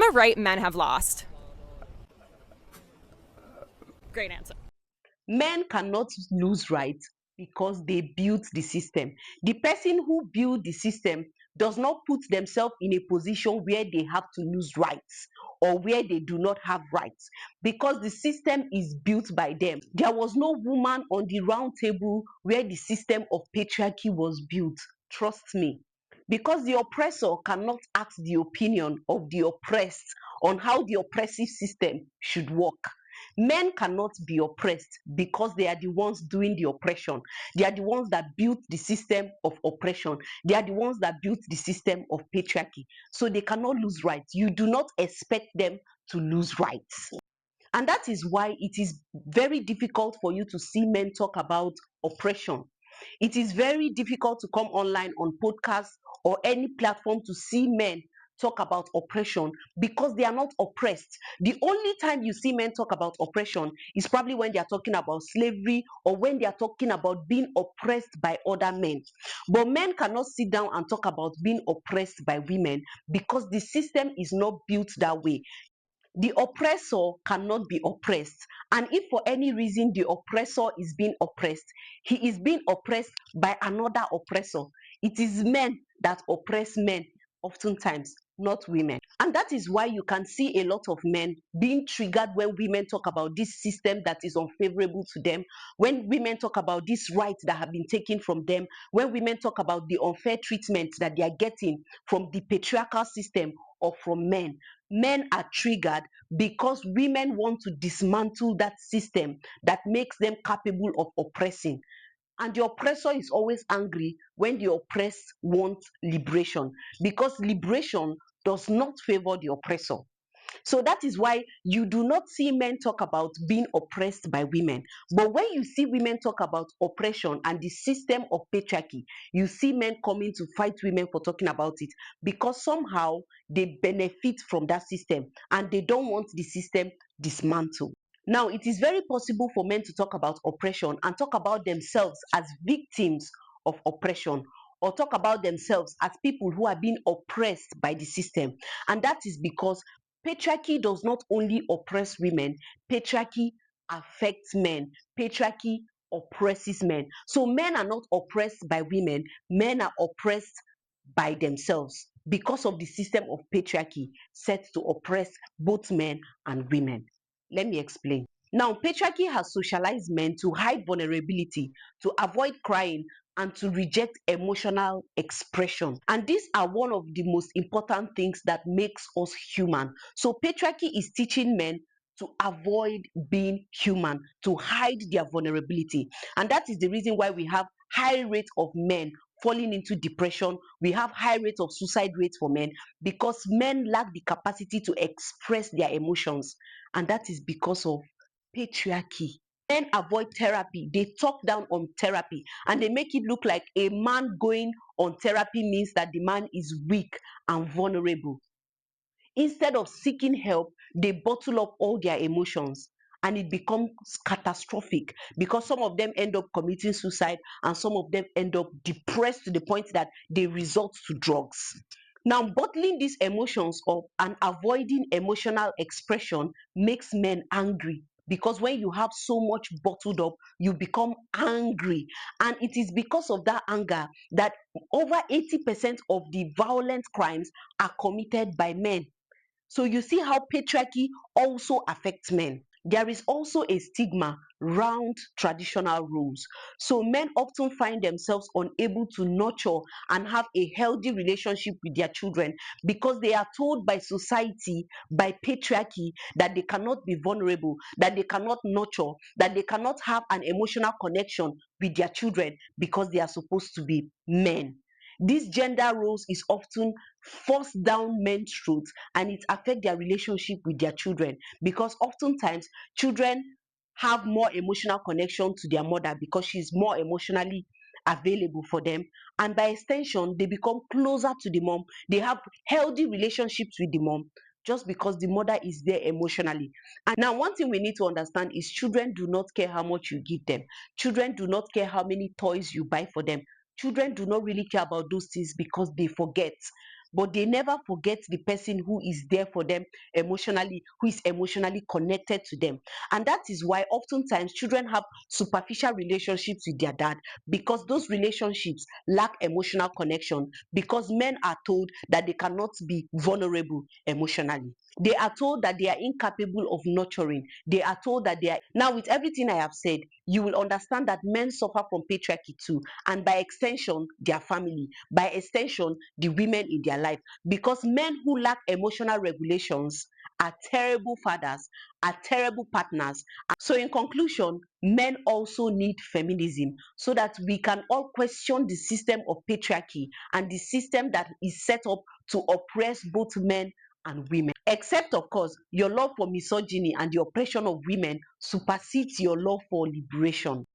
a right men have lost. Great answer. Men cannot lose rights because they built the system. The person who built the system does not put themselves in a position where they have to lose rights or where they do not have rights because the system is built by them. There was no woman on the round table where the system of patriarchy was built. Trust me. Because the oppressor cannot ask the opinion of the oppressed on how the oppressive system should work. Men cannot be oppressed because they are the ones doing the oppression. They are the ones that built the system of oppression. They are the ones that built the system of patriarchy. So they cannot lose rights. You do not expect them to lose rights. And that is why it is very difficult for you to see men talk about oppression. It is very difficult to come online on podcasts or any platform to see men talk about oppression because they are not oppressed. The only time you see men talk about oppression is probably when they are talking about slavery or when they are talking about being oppressed by other men. But men cannot sit down and talk about being oppressed by women because the system is not built that way. The oppressor cannot be oppressed. And if for any reason the oppressor is being oppressed, he is being oppressed by another oppressor. It is men that oppress men, oftentimes, not women. And that is why you can see a lot of men being triggered when women talk about this system that is unfavorable to them, when women talk about these rights that have been taken from them, when women talk about the unfair treatment that they are getting from the patriarchal system or from men. Men are triggered because women want to dismantle that system that makes them capable of oppressing. And the oppressor is always angry when the oppressed wants liberation because liberation does not favor the oppressor. So that is why you do not see men talk about being oppressed by women. But when you see women talk about oppression and the system of patriarchy, you see men coming to fight women for talking about it because somehow they benefit from that system and they don't want the system dismantled. Now, it is very possible for men to talk about oppression and talk about themselves as victims of oppression or talk about themselves as people who are being oppressed by the system. And that is because patriarchy does not only oppress women, patriarchy affects men. Patriarchy oppresses men. So men are not oppressed by women, men are oppressed by themselves because of the system of patriarchy set to oppress both men and women. Let me explain. Now, patriarchy has socialized men to hide vulnerability, to avoid crying, and to reject emotional expression. And these are one of the most important things that makes us human. So, patriarchy is teaching men to avoid being human, to hide their vulnerability. And that is the reason why we have high rate of men falling into depression. We have high rate of suicide rates for men because men lack the capacity to express their emotions. And that is because of patriarchy. Men avoid therapy. They talk down on therapy and they make it look like a man going on therapy means that the man is weak and vulnerable. Instead of seeking help, they bottle up all their emotions and it becomes catastrophic because some of them end up committing suicide and some of them end up depressed to the point that they resort to drugs. Now, bottling these emotions up and avoiding emotional expression makes men angry because when you have so much bottled up, you become angry. And it is because of that anger that over 80% of the violent crimes are committed by men. So you see how patriarchy also affects men. There is also a stigma around traditional roles. So men often find themselves unable to nurture and have a healthy relationship with their children because they are told by society, by patriarchy, that they cannot be vulnerable, that they cannot nurture, that they cannot have an emotional connection with their children because they are supposed to be men. These gender roles is often forced down men's throats and it affects their relationship with their children because oftentimes children have more emotional connection to their mother because she's more emotionally available for them, and by extension they become closer to the mom. They have healthy relationships with the mom just because the mother is there emotionally. And now one thing we need to understand is children do not care how much you give them. Children do not care how many toys you buy for them. Children do not really care about those things because they forget. but they never forget the person who is there for them emotionally, who is emotionally connected to them. And that is why oftentimes children have superficial relationships with their dad, because those relationships lack emotional connection, because men are told that they cannot be vulnerable emotionally. They are told that they are incapable of nurturing. They are told that they are. Now, with everything I have said, you will understand that men suffer from patriarchy too, and by extension, their family, by extension, the women in their life. Because men who lack emotional regulations are terrible fathers, are terrible partners. So, in conclusion, men also need feminism so that we can all question the system of patriarchy and the system that is set up to oppress both men and women. Except, of course, your love for misogyny and the oppression of women supersedes your love for liberation.